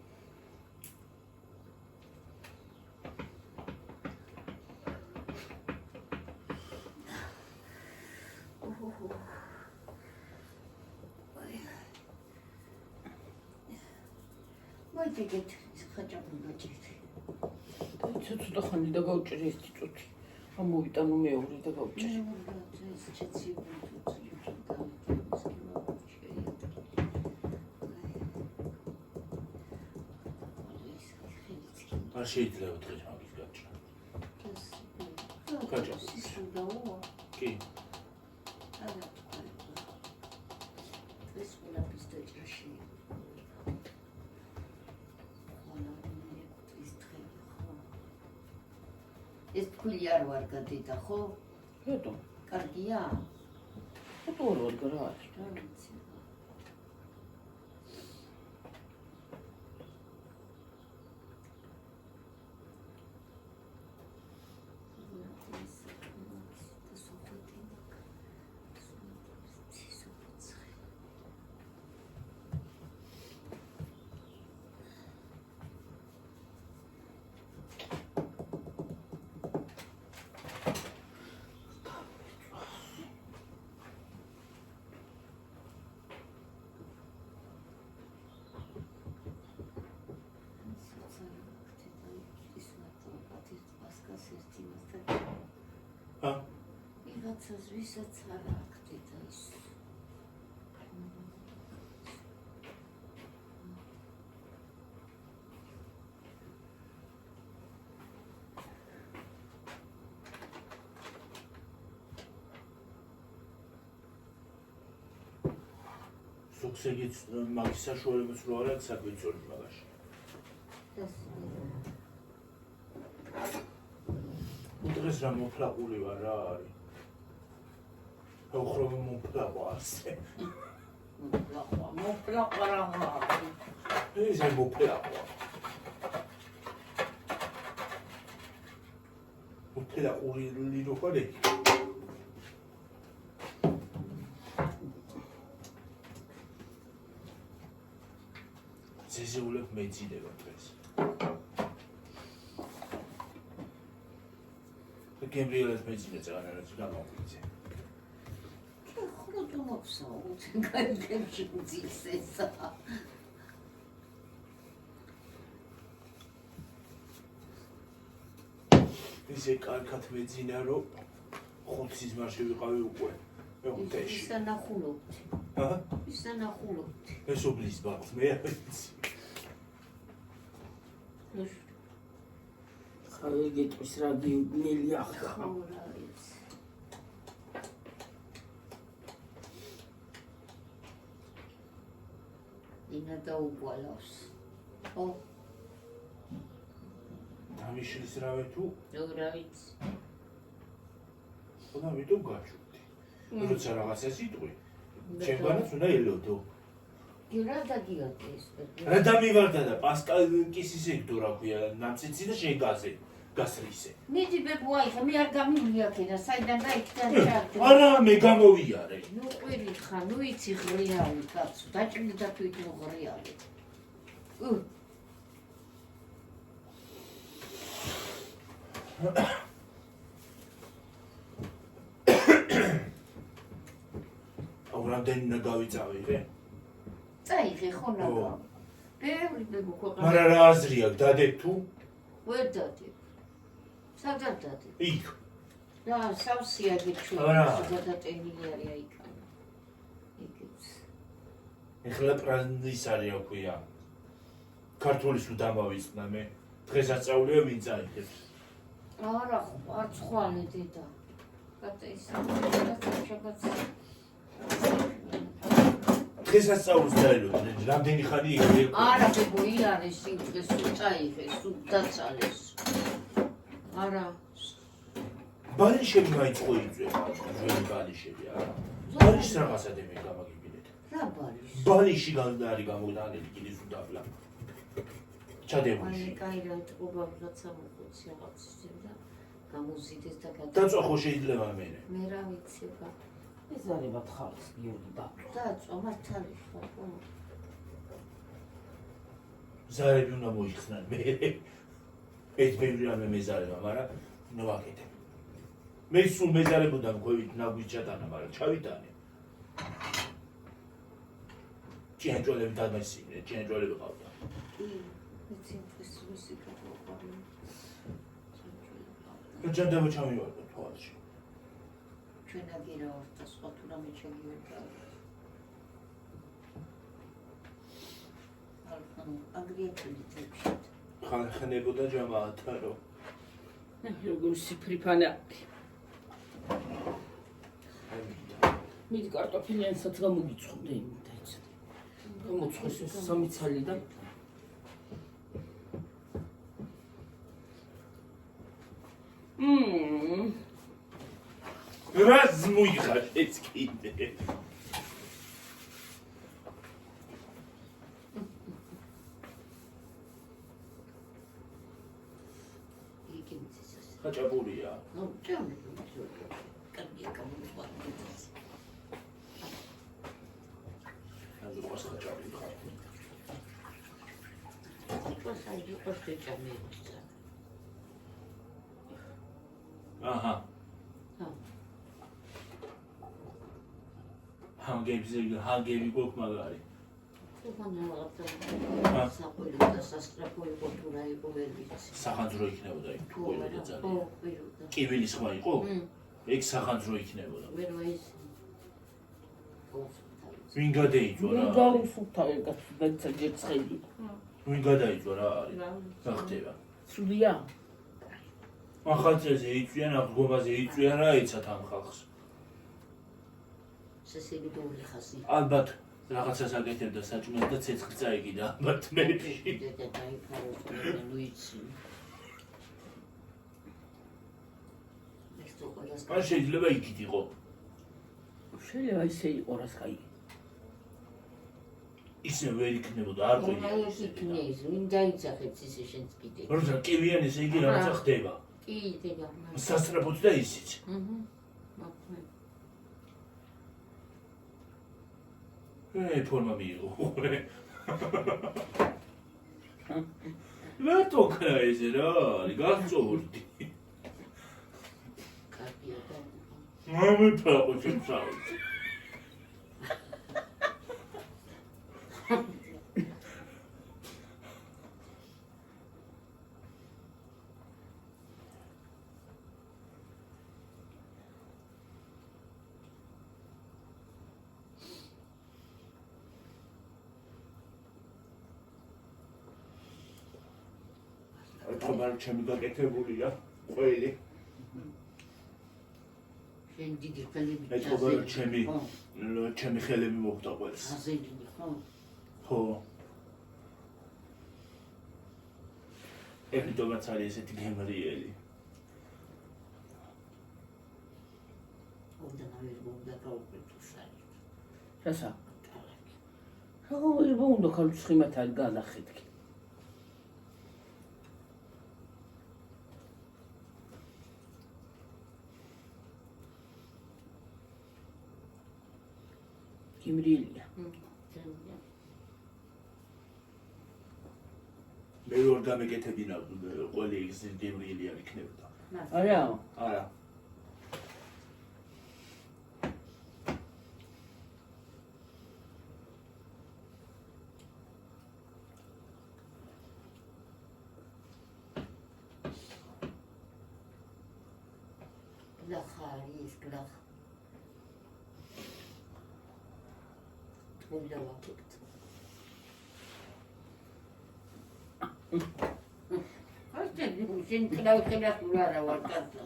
[SPEAKER 3] მოგიგეთ ხაჭაპი მოგიგეთ
[SPEAKER 2] ცოტა ხანი და გავჭერი ერთი წუთი ამოვიტანო მეორე და გავჭერი
[SPEAKER 3] ეს ჩეცი
[SPEAKER 1] არ შეიძლება დღეს მაგის გაჭრა გაჭრა კი
[SPEAKER 3] ეს თქვილი არ ვარ გადიდა ხო?
[SPEAKER 2] რატომ?
[SPEAKER 3] კარგია?
[SPEAKER 2] რატო არ ვარ რა არის?
[SPEAKER 3] რა ვიცი. ვიღაცას ვისაც არ აკეთებ ის
[SPEAKER 1] ზოგსეგიც მაგის საშუალებაც რო არ აქვს საკვიცორი მაგაში. დღეს რა მოფლაყული ვარ რა არის. ოხრობა მოფლაყვა ასე.
[SPEAKER 3] მოფლაყვა რა არის?
[SPEAKER 1] ეს მოფლაყვა. მოფლაყური ლინო ხარ ეგ. ზეზეულებ მეძიდება დღეს. გემრიელად მეძინე წანარაც გამოვიძე.
[SPEAKER 3] ხო თუ მოხსოვთ, გაიგებს ძისესა.
[SPEAKER 1] ისე კარგად მეძინა რომ 5 სიზმარში ვიყავი უკვე. მეუნტეში.
[SPEAKER 3] ისა ნახულობთ.
[SPEAKER 1] აჰა.
[SPEAKER 3] ისა ნახულობთ.
[SPEAKER 1] ეს უბლის ბაღს მე არ ვიცი.
[SPEAKER 2] ხავე გეტყვის რა გივნელი ახლა.
[SPEAKER 3] ხო რა ვიცი. ინა დაუგვალავს. ხო.
[SPEAKER 1] დამიშლის რავე თუ?
[SPEAKER 3] რა ვიცი.
[SPEAKER 1] ხოდა ვიტო გაჩვდი. როცა რაღაცას იტყვი. ჩემგანაც უნდა ელოდო.
[SPEAKER 3] რა დაგიოდი ეს?
[SPEAKER 1] რა დამივარდა და პასტა კისის ეგდო რა ქვია, ნამცეცი და შეგაზე. გასრისე.
[SPEAKER 3] მიდი ბებუაიხე, მე არ გამივიაქენა, საიდან დაიქიდან ჩარდო.
[SPEAKER 1] არა, მე გამოვიარე.
[SPEAKER 3] ნუ ყვირით ხარ, ნუ იცი ღრიალი კაცო, დაჭრიდა თვით ნუ ღრიალი. აუ რამდენი უნდა გავიწავე, რე? წაიღე ხო ნაგა. ბევრი ბებუ ქვეყანა.
[SPEAKER 1] მაგრამ რა აზრი აქვს, დადებ თუ?
[SPEAKER 3] ვერ დადებ. სადაც დადებ.
[SPEAKER 1] იქ.
[SPEAKER 3] რა, სავსეა გიჩვენა,
[SPEAKER 1] არა.
[SPEAKER 3] გადატენილი არის აიქანა. იქიც.
[SPEAKER 1] ეხლა პრანდის არის რა ქვია. ქართულის თუ დამავიწყნა მე. დღესაც წავლია ვინ წაიღებს.
[SPEAKER 3] არა, არ ცხვალე დედა. კატეისა, შეგაც.
[SPEAKER 1] დღესაც წაულს დაელოდე, რამდენი ხანი იგივე.
[SPEAKER 3] არა, ბებო, იარეს იმ დღეს თუ წაიღეს, თუ დაწალეს. არა.
[SPEAKER 1] ბალიშვები მაიწყო იწვება, ჩვენი ბალიშვები არა. ბალიშვს რაღაცა დემე გამაგიბინეთ.
[SPEAKER 3] რა ბალიშვი?
[SPEAKER 1] ბალიში არის გამოგდანილი კიდეს უდაბლა. ჩადებული.
[SPEAKER 3] აი, კაი რა ტყობა რაღაცა მოხუცი რაღაც და გამოზიდეს და
[SPEAKER 1] დაწვა ხო შეიძლება მე.
[SPEAKER 3] მე რა ვიცი ხა.
[SPEAKER 2] ეს არის ბათხარის გიორგი დაწვა.
[SPEAKER 3] დაწვა მართალი ხარ.
[SPEAKER 1] ზარები უნდა მოიხსნან მე. ეს ბევრი რამე მეზარება, მაგრამ უნდა ვაკეთებ. მე სულ მეზარებოდა მქვევით ნაგვით ჩატანა, მაგრამ ჩავიტანე. ჭიანჭველები დამესინე, ჭიანჭველები ყავდა.
[SPEAKER 3] ვიცი ეს ვისი გაყვარი.
[SPEAKER 1] ჯანდაბა ჩამივარდა თვალში.
[SPEAKER 3] ჩვენ აგირა ვართ და სხვა თუ რამე ჩაგივარდა. აგრიეთული თექშით.
[SPEAKER 1] ხანებოდა ჯამაათა რომ.
[SPEAKER 2] როგორი სიფრიფანა. მიდი კარტოფილიანსაც გამოგიცხდე იმითაც. გამოცხოს ეს სამი ცალი და
[SPEAKER 1] რას მოიხარ ეს კიდე?
[SPEAKER 3] იგი მიწისას.
[SPEAKER 1] ხაჭაპურია.
[SPEAKER 3] ნუ ჭამე კარგია გამოვიყვანოთ.
[SPEAKER 1] ასე ყავს ხაჭაპური ხარ.
[SPEAKER 3] იყოს აი იყოს ჭამე.
[SPEAKER 1] აჰა. ჰანგები გვაქვს მაგარი.
[SPEAKER 3] საყვილი და სასტრაფო იყო თუ რა იყო ვერ ვიცი.
[SPEAKER 1] სახანძრო იქნებოდა იქ თუ ყველა ძალიან. კივილის ხმა იყო? ეგ სახანძრო იქნებოდა.
[SPEAKER 3] ვერ ვაის.
[SPEAKER 1] ვინ გადაიწვა რა?
[SPEAKER 2] გაუსულთა ეგაც დაცა ჯერცხელი.
[SPEAKER 1] ვინ გადაიწვა რა არის? გახდება.
[SPEAKER 2] სულია.
[SPEAKER 1] ახალწელზე იწვიან, აღდგომაზე იწვიან რა იცათ ამ ხალხს.
[SPEAKER 3] სესილი დოული ხასი.
[SPEAKER 1] ალბათ რაღაცას აკეთებდა საჭმელს და ცეცხლი წაიგიდა ალბათ მეფში.
[SPEAKER 3] და დაიფარო ნუ იცი. ეს თუ ყველას
[SPEAKER 1] ან შეიძლება იქით იყო.
[SPEAKER 2] შეიძლება ისე იყო რას კაი.
[SPEAKER 1] ისე ვერ იქნებოდა არ ყვინი.
[SPEAKER 3] ეს იქნეს, ვინ დაიცახეთ ისე შენს კიდე.
[SPEAKER 1] როცა კივიან ესე იგი რაღაცა ხდება.
[SPEAKER 3] კი, დეგა.
[SPEAKER 1] სასწრაფოდ და ისიც. ფორმა მიიღო. რატო ქნა ესე რა არის? გაწოვდი.
[SPEAKER 3] კარგია და.
[SPEAKER 1] მამე ფაყო ჩემსავი. თამარ ჩემი გაკეთებულია ყველი.
[SPEAKER 3] შენ დიდი ხელები.
[SPEAKER 1] ეთქობა ჩემი ხელები მოხდა ყველს.
[SPEAKER 3] აზელი ხო?
[SPEAKER 1] ხო. ეთქობაც არის ესეთი გემრიელი.
[SPEAKER 3] უნდა ნავერბობდა გაუკვეთუსარი.
[SPEAKER 2] რასა? ხო, ერბო უნდა ქალს ხიმათ არ განახეთქი. გიმრიელია.
[SPEAKER 1] მე ვერ გამეკეთებინა ყველი ის გემრიელი არ იქნებოდა.
[SPEAKER 2] არა.
[SPEAKER 1] არა.
[SPEAKER 3] ლახარის გლახ. უნდა ვაკეთოთ. შენ კლავკებას უარა ვარ კაცო.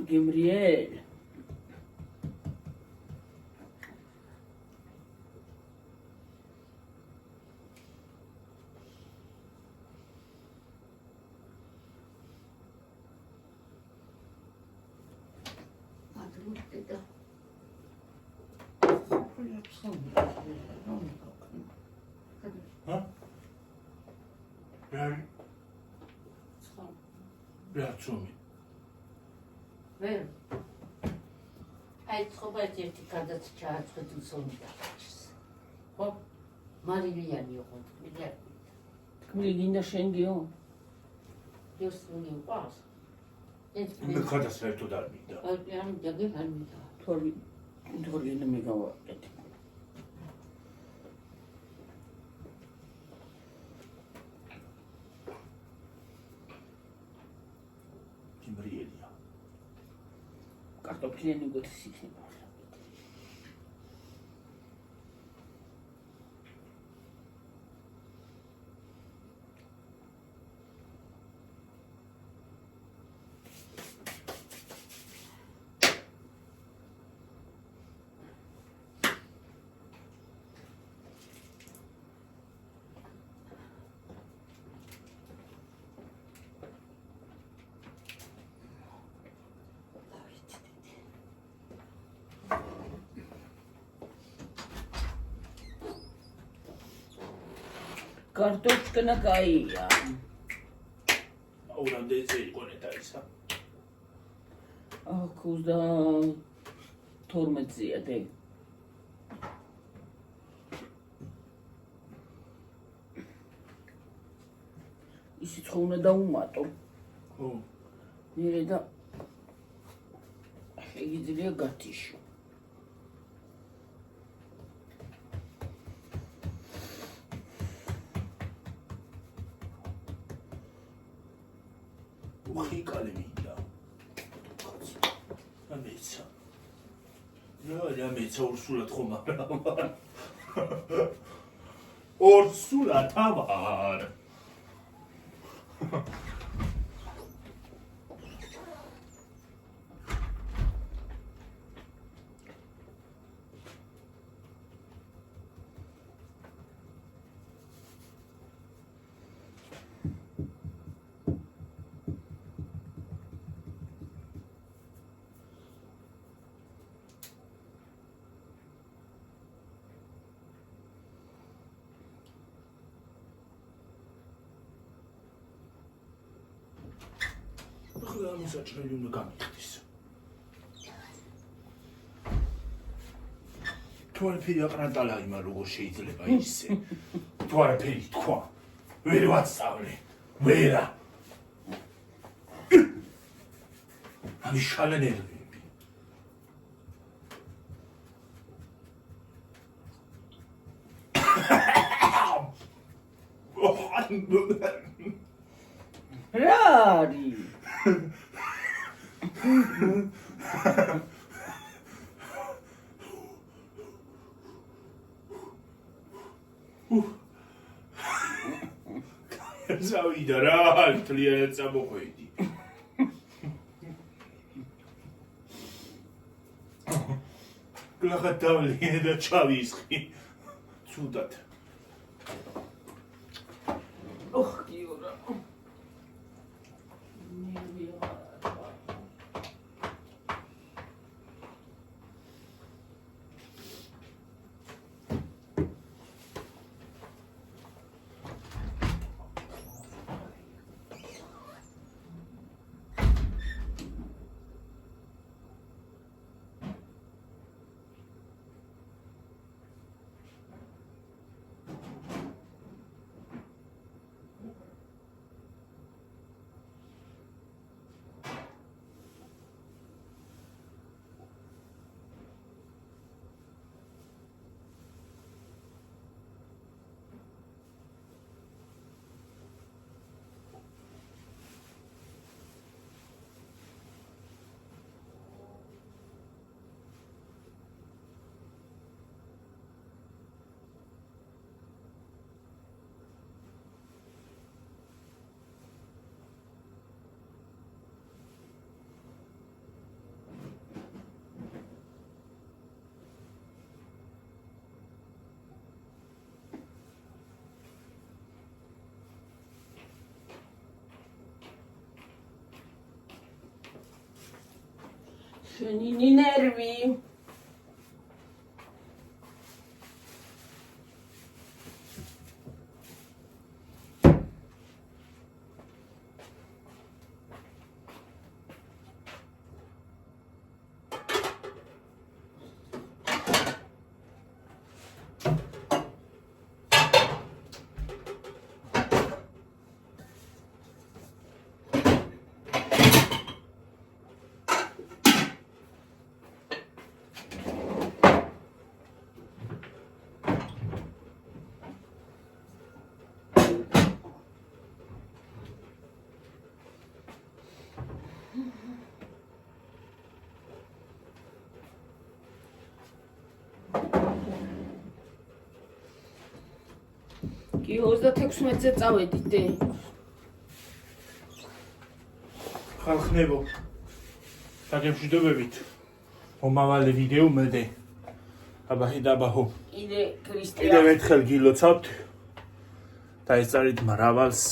[SPEAKER 2] გიმრიელ.
[SPEAKER 3] ადრუტდა.
[SPEAKER 1] ჰა? რა წუმი?
[SPEAKER 3] ვერ. აი ცხობა ერთი გადაც ჩააწყვეტ უცოლდა. ხო? მარილიანი იყო, თქმიდა.
[SPEAKER 2] თქმილი გინდა შენგიო?
[SPEAKER 3] იოსუნი უყავს.
[SPEAKER 1] მე ხადა საერთოდ არ მინდა.
[SPEAKER 3] ან ჯაგე არ მინდა.
[SPEAKER 2] თორი და მიგავაკეთ.
[SPEAKER 1] მრიელია.
[SPEAKER 2] კარტოფილიანი გოთის იქნება. Картошка каია.
[SPEAKER 1] აურამდეზე იყო ნეტა ისა.
[SPEAKER 2] აქ 32-ზეა დე. ისიც ხო უნდა დაუმატო.
[SPEAKER 1] ხო.
[SPEAKER 2] მერე და შეგიძლია გათიშო.
[SPEAKER 1] უხიკალი მინდა. ამეცა. ამეცა ურსულად ხომ არა. ურსულად ამარ. ახლა მოსაჭრელი უნდა გამიხდის. თუ არაფერი აყრანტალა იმა როგორ შეიძლება ისე. თუ არაფერი თქვა. ვერ ვასწავლე. ვერა. ამის შალენერები.
[SPEAKER 2] რა არის? ზავიდა რა, თლიანად წამოყვედი. გლახა დავლინე და ჩავისხი. ცუდად. ოხ, გიორა. შენი ნერვი. კი 36-ზე წავედით.
[SPEAKER 1] ხალხნებო დაგემშვიდობებით მომავალი ვიდეომდე აბაჰი დაბაჰო
[SPEAKER 2] იდე ქრისტიან
[SPEAKER 1] კიდევ ერთხელ გილოცავთ და ეწარით მრავალს